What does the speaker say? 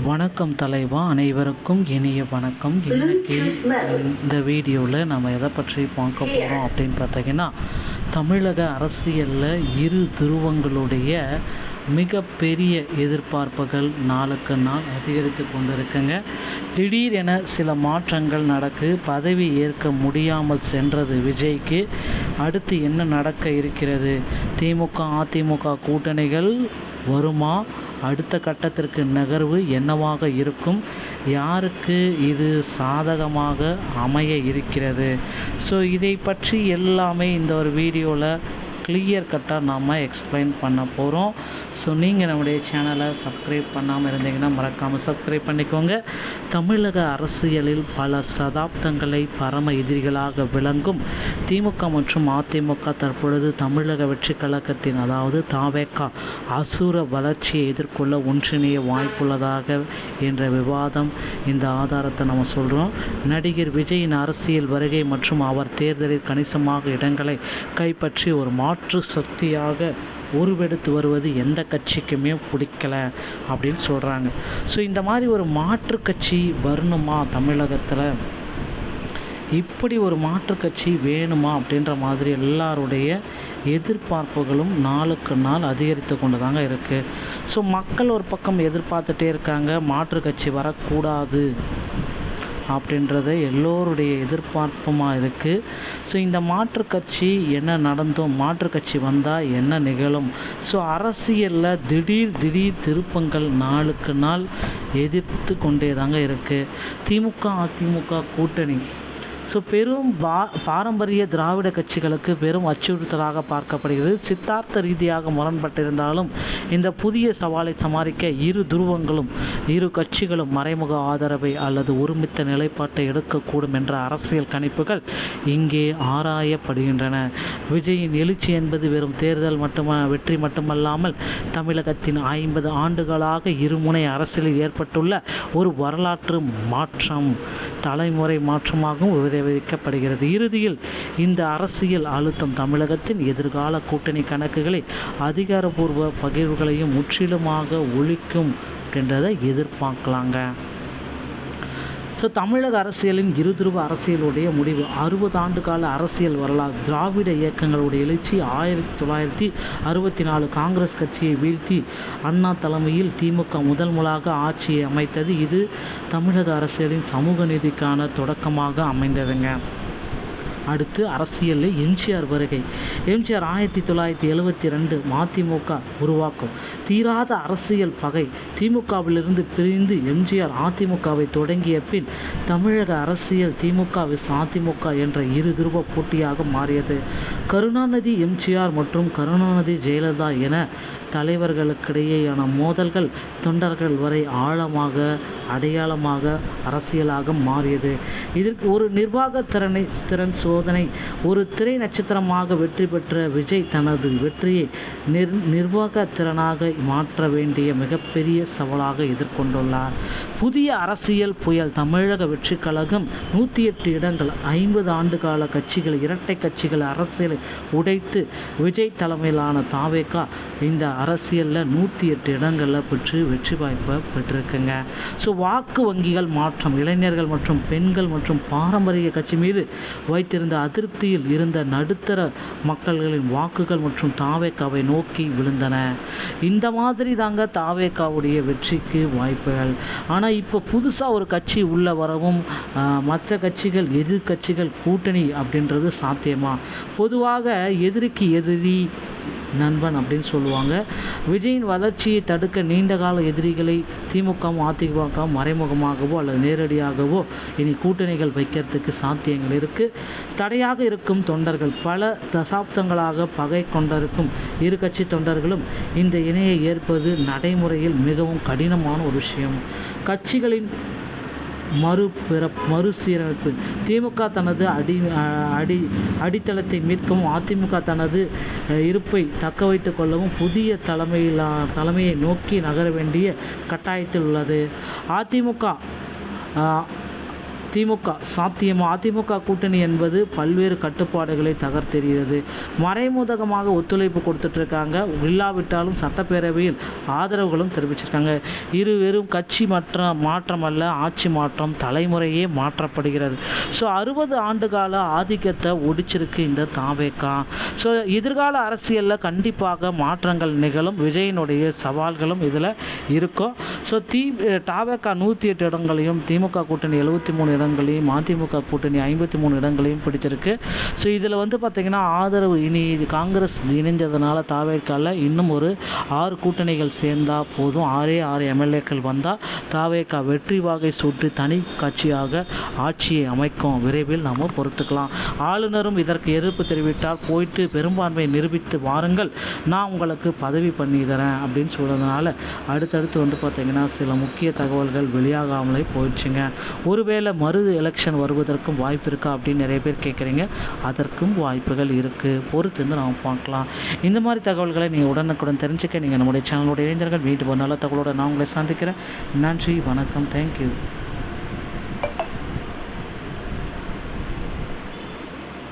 வணக்கம் தலைவா, அனைவருக்கும் இனிய வணக்கம். இன்றைக்கி இந்த வீடியோவில் நம்ம எதை பற்றி பார்க்க போகிறோம் அப்படின்னு பார்த்தீங்கன்னா, தமிழக அரசியலில் இரு துருவங்களுடைய மிகப்பெரிய எதிர்பார்ப்புகள் நாளுக்கு நாள் அதிகரித்து கொண்டிருக்குங்க. திடீரென சில மாற்றங்கள் நடக்கு. பதவி ஏற்க முடியாமல் சென்றது விஜய்க்கு. அடுத்து என்ன நடக்க இருக்கிறது? திமுக அதிமுக கூட்டணிகள் வருமா? அடுத்த கட்டத்திற்கு நகர்வு என்னவாக இருக்கும்? யாருக்கு இது சாதகமாக அமைய இருக்கிறது? ஸோ இதை பற்றி எல்லாமே இந்த ஒரு வீடியோவில் கிளியர் கட்டாக நாம் எக்ஸ்பிளைன் பண்ண போகிறோம். ஸோ நீங்கள் நம்முடைய சேனலை சப்ஸ்கிரைப் பண்ணாமல் இருந்தீங்கன்னா மறக்காமல் சப்ஸ்கிரைப் பண்ணிக்கோங்க. தமிழக அரசியலில் பல சதாப்தங்களை பரம எதிரிகளாக விளங்கும் திமுக மற்றும் அதிமுக தற்பொழுது தமிழக வெற்றி கழகத்தின் அதாவது தாவேகா அசுர வளர்ச்சியை எதிர்கொள்ள ஒன்றிணைய வாய்ப்புள்ளதாக என்ற விவாதம் இந்த ஆதாரத்தை நம்ம சொல்கிறோம். நடிகர் விஜயின் அரசியல் வருகை மற்றும் அவர் தேர்தலில் கணிசமாக இடங்களை கைப்பற்றி ஒரு மாற்று சக்தியாக உருவெடுத்து வருவது எந்த கட்சிக்குமே பிடிக்கல அப்படின்னு சொல்கிறாங்க. ஸோ இந்த மாதிரி ஒரு மாற்று கட்சி வரணுமா தமிழகத்தில்? இப்படி ஒரு மாற்று கட்சி வேணுமா அப்படின்ற மாதிரி எல்லாருடைய எதிர்பார்ப்புகளும் நாளுக்கு நாள் அதிகரித்து கொண்டு தாங்க இருக்குது. ஸோ மக்கள் ஒரு பக்கம் எதிர்பார்த்துட்டே இருக்காங்க, மாற்று கட்சி வரக்கூடாது அப்படின்றத எல்லோருடைய எதிர்பார்ப்புமாக இருக்குது. ஸோ இந்த மாற்று கட்சி என்ன நடந்தும், மாற்று கட்சி வந்தால் என்ன நிகழும்? ஸோ அரசியலில் திடீர் திருப்பங்கள் நாளுக்கு நாள் எதிர்த்து கொண்டே தாங்க இருக்குது. திமுக அதிமுக கூட்டணி பெரும் பாரம்பரிய திராவிட கட்சிகளுக்கு பெரும் அச்சுறுத்தலாக பார்க்கப்படுகிறது. சித்தார்த்த ரீதியாக முரண்பட்டிருந்தாலும் இந்த புதிய சவாலை சமாளிக்க இரு துருவங்களும் இரு கட்சிகளும் மறைமுக ஆதரவை அல்லது ஒருமித்த நிலைப்பாட்டை எடுக்கக்கூடும் என்ற அரசியல் கணிப்புகள் இங்கே ஆராயப்படுகின்றன. விஜயின் எழுச்சி என்பது வெறும் தேர்தல் வெற்றி மட்டுமல்லாமல் தமிழகத்தின் 50 ஆண்டுகளாக இருமுனை அரசியலில் ஏற்பட்டுள்ள ஒரு வரலாற்று மாற்றம், தலைமுறை மாற்றமாகவும் விதைக்கப்படுகிறது. இறுதியில் இந்த அரசியல் அழுத்தம் தமிழகத்தின் எதிர்கால கூட்டணி கணக்குகளை அதிகாரப்பூர்வ பகிர்வுகளையும் முற்றிலுமாக ஒழிக்கும் என்றதை எதிர்பார்க்கலாங்க. தமிழக அரசியலின் இருதுருவ அரசியலுடைய முடிவு 60 ஆண்டு கால அரசியல் வரலாறு. திராவிட இயக்கங்களுடைய எழுச்சி 1964 காங்கிரஸ் கட்சியை வீழ்த்தி அண்ணா தலைமையில் திமுக முதலாக ஆட்சியை அமைத்தது. இது தமிழக அரசியலின் சமூக நீதிக்கான தொடக்கமாக அமைந்ததுங்க. அடுத்து அரசியலில் எம்ஜிஆர் வருகை. எம்ஜிஆர் 1972 மதிமுக உருவாக்கம். தீராத அரசியல் பகை திமுகவிலிருந்து பிரிந்து எம்ஜிஆர் அதிமுகவை தொடங்கிய பின் தமிழக அரசியல் திமுக அதிமுக என்ற இரு துருவ போட்டியாக மாறியது. கருணாநிதி எம்ஜிஆர் மற்றும் கருணாநிதி ஜெயலலிதா என தலைவர்களுக்கிடையேயான மோதல்கள் தொண்டர்கள் வரை ஆழமாக அடையாளமாக அரசியலாக மாறியது. இதற்கு ஒரு நிர்வாக திறன் சோதனை. ஒரு திரை நட்சத்திரமாக வெற்றி பெற்ற விஜய் தனது வெற்றியை நிர்வாக திறனாக மாற்ற வேண்டிய மிகப்பெரிய சவாலாக எதிர்கொண்டுள்ளார். புதிய அரசியல் புயல். தமிழக வெற்றி கழகம் 108 இடங்கள், 50 ஆண்டு கால கட்சிகள், இரட்டை கட்சிகள் அரசியலை உடைத்து விஜய் தலைமையிலான தாவேகா இந்த அரசியலில் 108 இடங்களில் பெற்று வெற்றி வாய்ப்பை பெற்றிருக்குங்க. வாக்கு வங்கிகள் மாற்றம். இளைஞர்கள் மற்றும் பெண்கள் மற்றும் பாரம்பரிய கட்சி மீது வைத்திருந்த அதிருப்தியில் இருந்த நடுத்தர மக்கள்களின் வாக்குகள் மற்றும் தாவேகாவை நோக்கி விழுந்தன. இந்த மாதிரி தாங்க தாவேகாவுடைய வெற்றிக்கு வாய்ப்புகள். ஆனால் இப்போ புதுசாக ஒரு கட்சி உள்ள வரவும் மற்ற கட்சிகள் எதிர்கட்சிகள் கூட்டணி அப்படின்றது சாத்தியமா? பொதுவாக எதிரிக்கு எதிரி நண்பன் அப்படின்னு சொல்லுவாங்க. விஜயின் வளர்ச்சியை தடுக்க நீண்டகால எதிரிகளை திமுகவும் அதிமுக மறைமுகமாகவோ அல்லது நேரடியாகவோ இனி கூட்டணிகள் வைக்கிறதுக்கு சாத்தியங்கள் இருக்குது. தடையாக இருக்கும் தொண்டர்கள். பல தசாப்தங்களாக பகை கொண்டிருக்கும் இரு கட்சி தொண்டர்களும் இந்த இணையை ஏற்பது நடைமுறையில் மிகவும் கடினமான ஒரு விஷயம். கட்சிகளின் மறுசீரமைப்பு. திமுக தனது அடித்தளத்தை மீட்கவும் அதிமுக தனது இருப்பை தக்க வைத்துக் கொள்ளவும் புதிய தலைமையை நோக்கி நகர வேண்டிய கட்டாயத்தில் உள்ளது. அதிமுக திமுக சாத்தியமா? அதிமுக கூட்டணி என்பது பல்வேறு கட்டுப்பாடுகளை தகர்த்தெறிகிறது. மறைமுகமாக ஒத்துழைப்பு கொடுத்துட்ருக்காங்க. இல்லாவிட்டாலும் சட்டப்பேரவையில் ஆதரவுகளும் தெரிவிச்சிருக்காங்க. வெறும் கட்சி மாற்றமல்ல, ஆட்சி மாற்றம், தலைமுறையே மாற்றப்படுகிறது. ஸோ 60 ஆண்டுகால ஆதிக்கத்தை ஒடிச்சிருக்கு இந்த தாவேகா. ஸோ எதிர்கால அரசியலில் கண்டிப்பாக மாற்றங்கள் நிகழும். விஜயனுடைய சவால்களும் இதில் இருக்கும். ஸோ தாவேகா 108 இடங்களையும், திமுக கூட்டணி 73 இடங்களையும், அதிமுக கூட்டணி 53 இடங்களையும் பிடிச்சிருக்கு. ஸோ இதில் பார்த்திங்கன்னா ஆதரவு இனி காங்கிரஸ் இணைந்ததுனால தாவேகாவில் இன்னும் ஒரு 6 கூட்டணிகள் சேர்ந்தால் போதும். 6 எம்எல்ஏக்கள் வந்தால் தாவேகா வெற்றி வாகை சூட்டி தனி கட்சியாக ஆட்சியை அமைக்கும். விரைவில் நாம் பொறுத்துக்கலாம். ஆளுநரும் இதற்கு எதிர்ப்பு தெரிவித்தால் போயிட்டு பெரும்பான்மையை நிரூபித்து வாருங்கள், நான் உங்களுக்கு பதவி பண்ணி தரேன் அப்படின்னு சொல்கிறதுனால அடுத்தடுத்து பார்த்திங்கன்னா சில முக்கிய தகவல்கள் வெளியாகாமலே போயிடுச்சுங்க. ஒருவேளை மறு எலெக்ஷன் வருவதற்கும் வாய்ப்பு இருக்கா அப்படின்னு நிறைய பேர் கேட்குறீங்க. அதற்கும் வாய்ப்புகள் இருக்குது. பொறுத்து நாம் பார்க்கலாம். இந்த மாதிரி தகவல்களை நீங்கள் உடனுக்குடன் தெரிஞ்சுக்க நீங்கள் நம்முடைய சேனலோட இளைஞர்கள் வீட்டு நல்ல தகவலோடு நான் உங்களை சந்திக்கிறேன். நன்றி, வணக்கம், தேங்க்யூ.